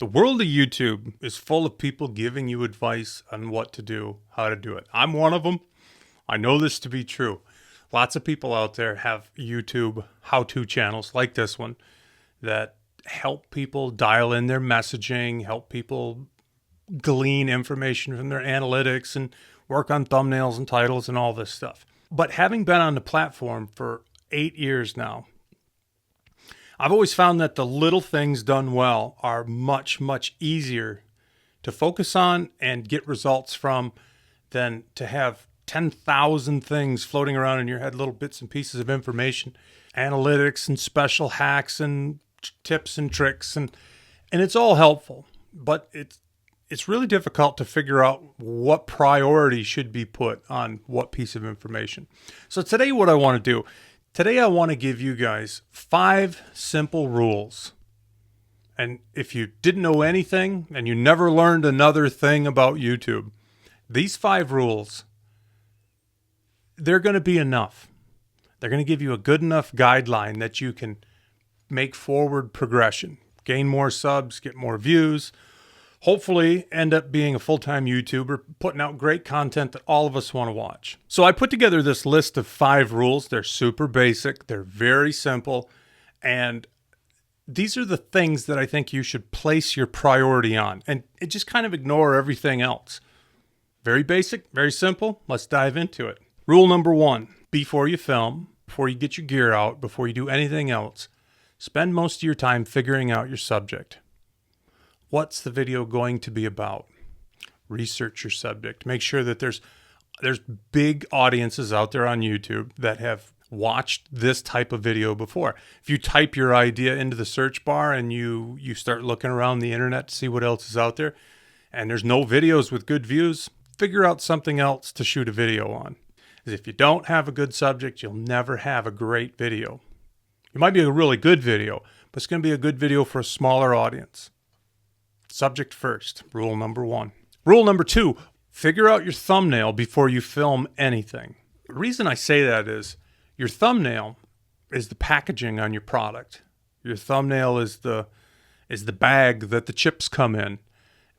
The world of YouTube is full of people giving you advice on what to do, how to do it. I'm one of them. I know this to be true. Lots of people out there have YouTube how-to channels like this one that help people dial in their messaging, help people glean information from their analytics and work on thumbnails and titles and all this stuff. But having been on the platform for 8 years now, I've always found that the little things done well are much, much easier to focus on and get results from than to have 10,000 things floating around in your head, little bits and pieces of information, analytics and special hacks and tips and tricks. And it's all helpful, but it's really difficult to figure out what priority should be put on what piece of information. So today what I want to do, today I want to give you guys 5 simple rules. And if you didn't know anything and you never learned another thing about YouTube, these 5 rules, they're going to be enough. They're going to give you a good enough guideline that you can make forward progression, gain more subs, get more views, hopefully end up being a full-time YouTuber, putting out great content that all of us want to watch. So I put together this list of 5 rules. They're super basic. They're very simple. And these are the things that I think you should place your priority on and just kind of ignore everything else. Very basic, very simple. Let's dive into it. Rule number 1, before you film, before you get your gear out, before you do anything else, spend most of your time figuring out your subject. What's the video going to be about? Research your subject. Make sure that there's big audiences out there on YouTube that have watched this type of video before. If you type your idea into the search bar and you start looking around the internet to see what else is out there, and there's no videos with good views, figure out something else to shoot a video on. Because if you don't have a good subject, you'll never have a great video. It might be a really good video, but it's going to be a good video for a smaller audience. Subject first, rule number 1. Rule number 2, figure out your thumbnail before you film anything. The reason I say that is your thumbnail is the packaging on your product. Your thumbnail is the bag that the chips come in,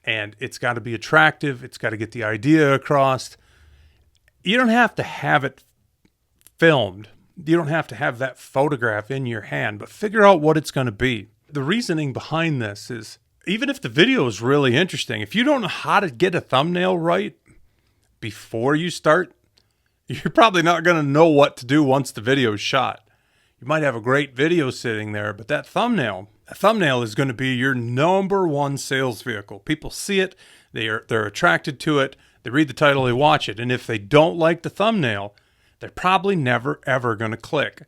and it's got to be attractive. It's got to get the idea across. You don't have to have it filmed. You don't have to have that photograph in your hand, but figure out what it's going to be. The reasoning behind this is, even if the video is really interesting, if you don't know how to get a thumbnail right before you start, you're probably not going to know what to do once the video is shot. You might have a great video sitting there, but that thumbnail is going to be your number 1 sales vehicle. People see it, they're attracted to it, they read the title, they watch it, and if they don't like the thumbnail, they're probably never ever going to click.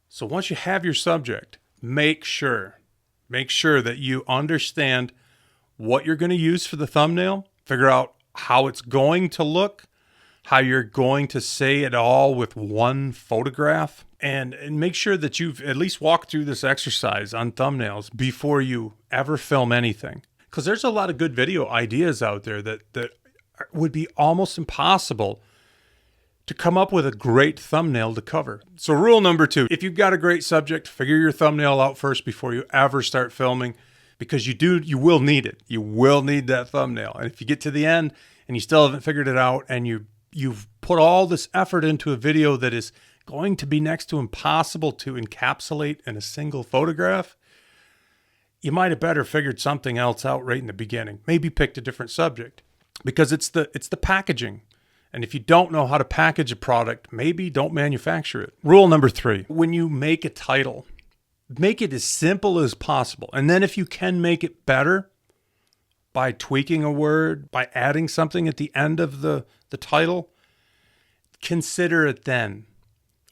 So once you have your subject, make sure that you understand what you're going to use for the thumbnail, figure out how it's going to look, how you're going to say it all with one photograph, and make sure that you've at least walked through this exercise on thumbnails before you ever film anything. Because there's a lot of good video ideas out there that would be almost impossible to come up with a great thumbnail to cover. So rule number 2, if you've got a great subject, figure your thumbnail out first before you ever start filming, because you will need it. You will need that thumbnail. And if you get to the end and you still haven't figured it out, and you've put all this effort into a video that is going to be next to impossible to encapsulate in a single photograph, you might have better figured something else out right in the beginning. Maybe picked a different subject, because it's the packaging. And if you don't know how to package a product, maybe don't manufacture it. Rule number 3, when you make a title, make it as simple as possible. And then if you can make it better by tweaking a word, by adding something at the end of the title, consider it then,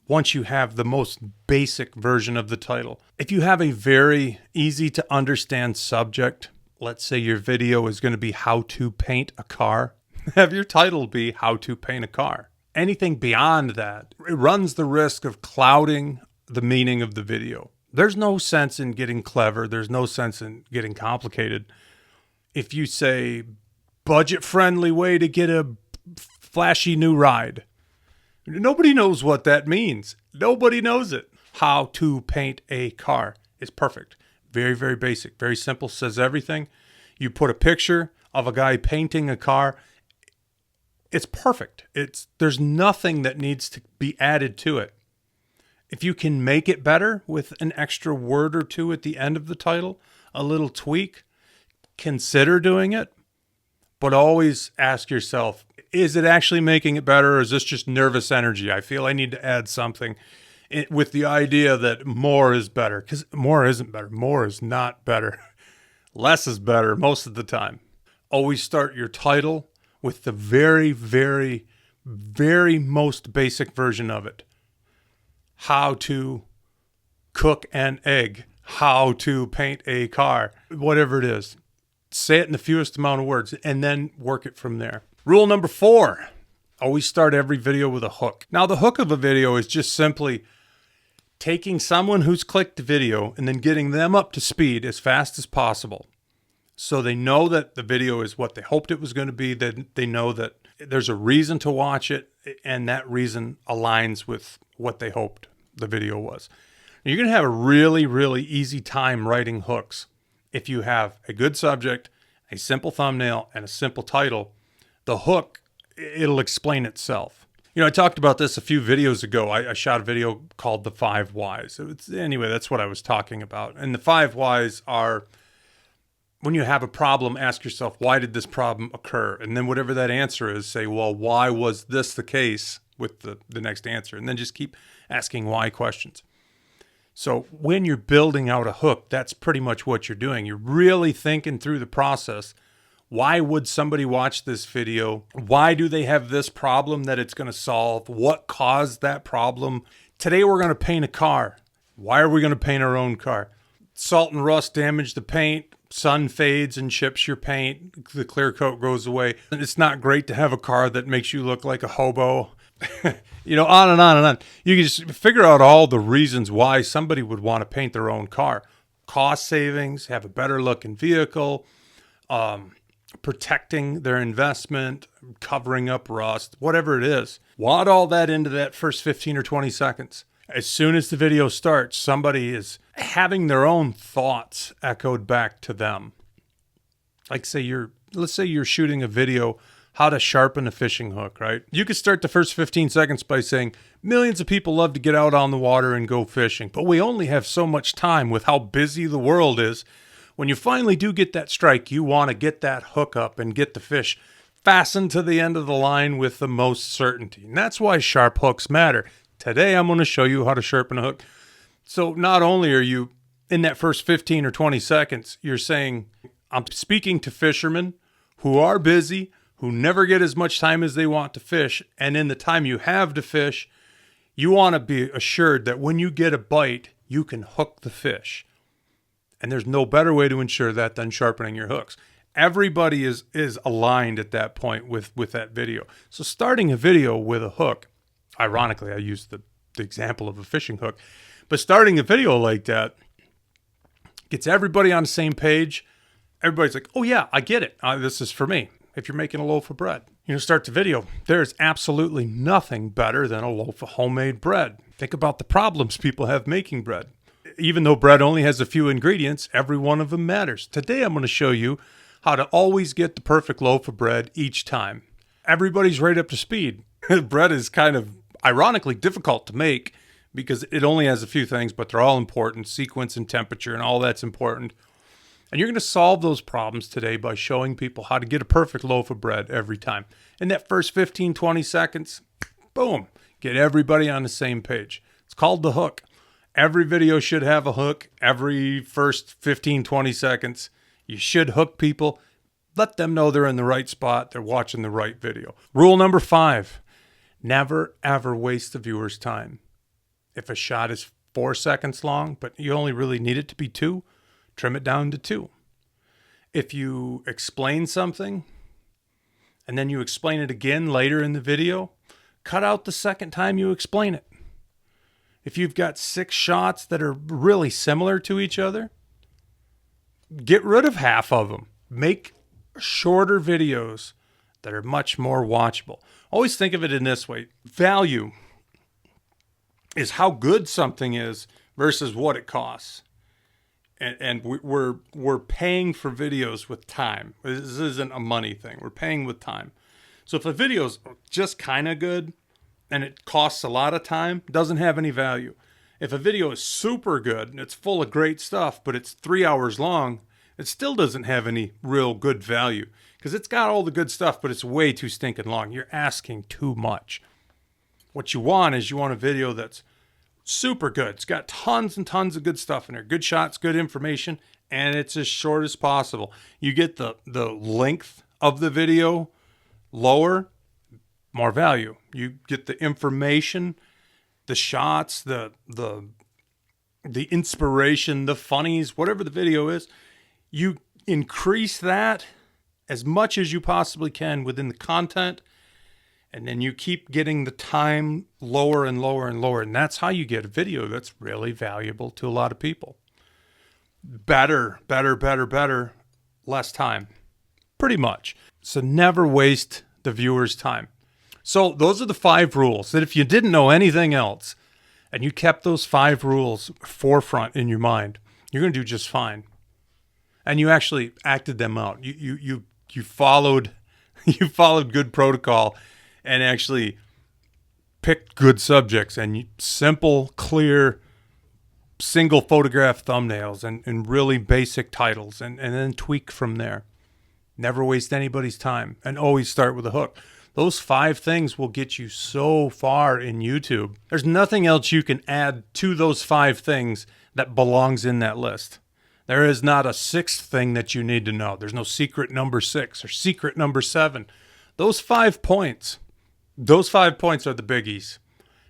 once you have the most basic version of the title. If you have a very easy to understand subject, let's say your video is going to be how to paint a car, have your title be how to paint a car. Anything beyond that, it runs the risk of clouding the meaning of the video. There's no sense in getting clever. There's no sense in getting complicated. If you say budget-friendly way to get a flashy new ride, nobody knows what that means. Nobody knows it. How to paint a car is perfect. Very, very basic, very simple, says everything. You put a picture of a guy painting a car. It's perfect. There's nothing that needs to be added to it. If you can make it better with an extra word or two at the end of the title, a little tweak, consider doing it. But always ask yourself, is it actually making it better, or is this just nervous energy? I feel I need to add something with the idea that more is better, because more isn't better. More is not better. Less is better most of the time. Always start your title with the very, very, very most basic version of it. How to cook an egg, how to paint a car, whatever it is. Say it in the fewest amount of words and then work it from there. Rule number 4, always start every video with a hook. Now, the hook of a video is just simply taking someone who's clicked the video and then getting them up to speed as fast as possible. So they know that the video is what they hoped it was going to be, that they know that there's a reason to watch it, and that reason aligns with what they hoped the video was. You're going to have a really, really easy time writing hooks if you have a good subject, a simple thumbnail, and a simple title. The hook, it'll explain itself. You know, I talked about this a few videos ago. I shot a video called The 5 Whys. Anyway, that's what I was talking about. And the 5 Whys are, when you have a problem, ask yourself, why did this problem occur? And then whatever that answer is, say, well, why was this the case, with the next answer? And then just keep asking why questions. So when you're building out a hook, that's pretty much what you're doing. You're really thinking through the process. Why would somebody watch this video? Why do they have this problem that it's going to solve? What caused that problem? Today we're going to paint a car. Why are we going to paint our own car? Salt and rust damage the paint. Sun fades and chips your paint. The clear coat goes away. It's not great to have a car that makes you look like a hobo. You know, on and on and on. You can just figure out all the reasons why somebody would want to paint their own car. Cost savings, have a better looking vehicle, protecting their investment, covering up rust, whatever it is. Wad all that into that first 15 or 20 seconds. As soon as the video starts, somebody is having their own thoughts echoed back to them. Like let's say you're shooting a video, how to sharpen a fishing hook, right? You could start the first 15 seconds by saying, millions of people love to get out on the water and go fishing, but we only have so much time with how busy the world is. When you finally do get that strike, you want to get that hook up and get the fish fastened to the end of the line with the most certainty. And that's why sharp hooks matter. Today, I'm going to show you how to sharpen a hook. So not only are you, in that first 15 or 20 seconds, you're saying, I'm speaking to fishermen who are busy, who never get as much time as they want to fish. And in the time you have to fish, you want to be assured that when you get a bite, you can hook the fish. And there's no better way to ensure that than sharpening your hooks. Everybody is aligned at that point with that video. So starting a video with a hook, ironically, I used the example of a fishing hook, but starting a video like that gets everybody on the same page. Everybody's like, oh yeah, I get it. This is for me. If you're making a loaf of bread, start the video. There's absolutely nothing better than a loaf of homemade bread. Think about the problems people have making bread. Even though bread only has a few ingredients, every one of them matters. Today, I'm going to show you how to always get the perfect loaf of bread each time. Everybody's right up to speed. Bread is kind of ironically difficult to make because it only has a few things, but they're all important. Sequence and temperature and all that's important. And you're going to solve those problems today by showing people how to get a perfect loaf of bread every time. In that first 15, 20 seconds, boom, get everybody on the same page. It's called the hook. Every video should have a hook. Every first 15, 20 seconds, you should hook people. Let them know they're in the right spot. They're watching the right video. Rule number 5, never, ever waste the viewer's time. If a shot is 4 seconds long, but you only really need it to be 2, trim it down to 2. If you explain something and then you explain it again later in the video, cut out the second time you explain it. If you've got 6 shots that are really similar to each other, get rid of half of them. Make shorter videos that are much more watchable. Always think of it in this way. Value is how good something is versus what it costs. and we're paying for videos with time. This isn't a money thing. We're paying with time. So if a video's just kind of good and it costs a lot of time, doesn't have any value. If a video is super good and it's full of great stuff, but it's 3 hours long, it still doesn't have any real good value because it's got all the good stuff, but it's way too stinking long. You're asking too much. What you want is you want a video that's super good. It's got tons and tons of good stuff in there. Good shots, good information, and it's as short as possible. You get the length of the video lower, more value. You get the information, the shots, the inspiration, the funnies, whatever the video is. You increase that as much as you possibly can within the content, and then you keep getting the time lower and lower and lower. And that's how you get a video that's really valuable to a lot of people. Better, less time. Pretty much. So never waste the viewer's time. So those are the 5 rules that if you didn't know anything else and you kept those 5 rules forefront in your mind, you're going to do just fine. And you actually acted them out. You followed good protocol and actually picked good subjects and simple, clear, single photograph thumbnails and really basic titles and then tweak from there. Never waste anybody's time and always start with a hook. Those 5 things will get you so far in YouTube. There's nothing else you can add to those 5 things that belongs in that list. There is not a 6th thing that you need to know. There's no secret number 6 or secret number 7. Those 5 points are the biggies.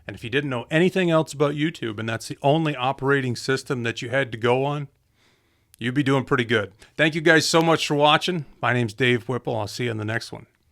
And if you didn't know anything else about YouTube and that's the only operating system that you had to go on, you'd be doing pretty good. Thank you guys so much for watching. My name's Dave Whipple. I'll see you in the next one.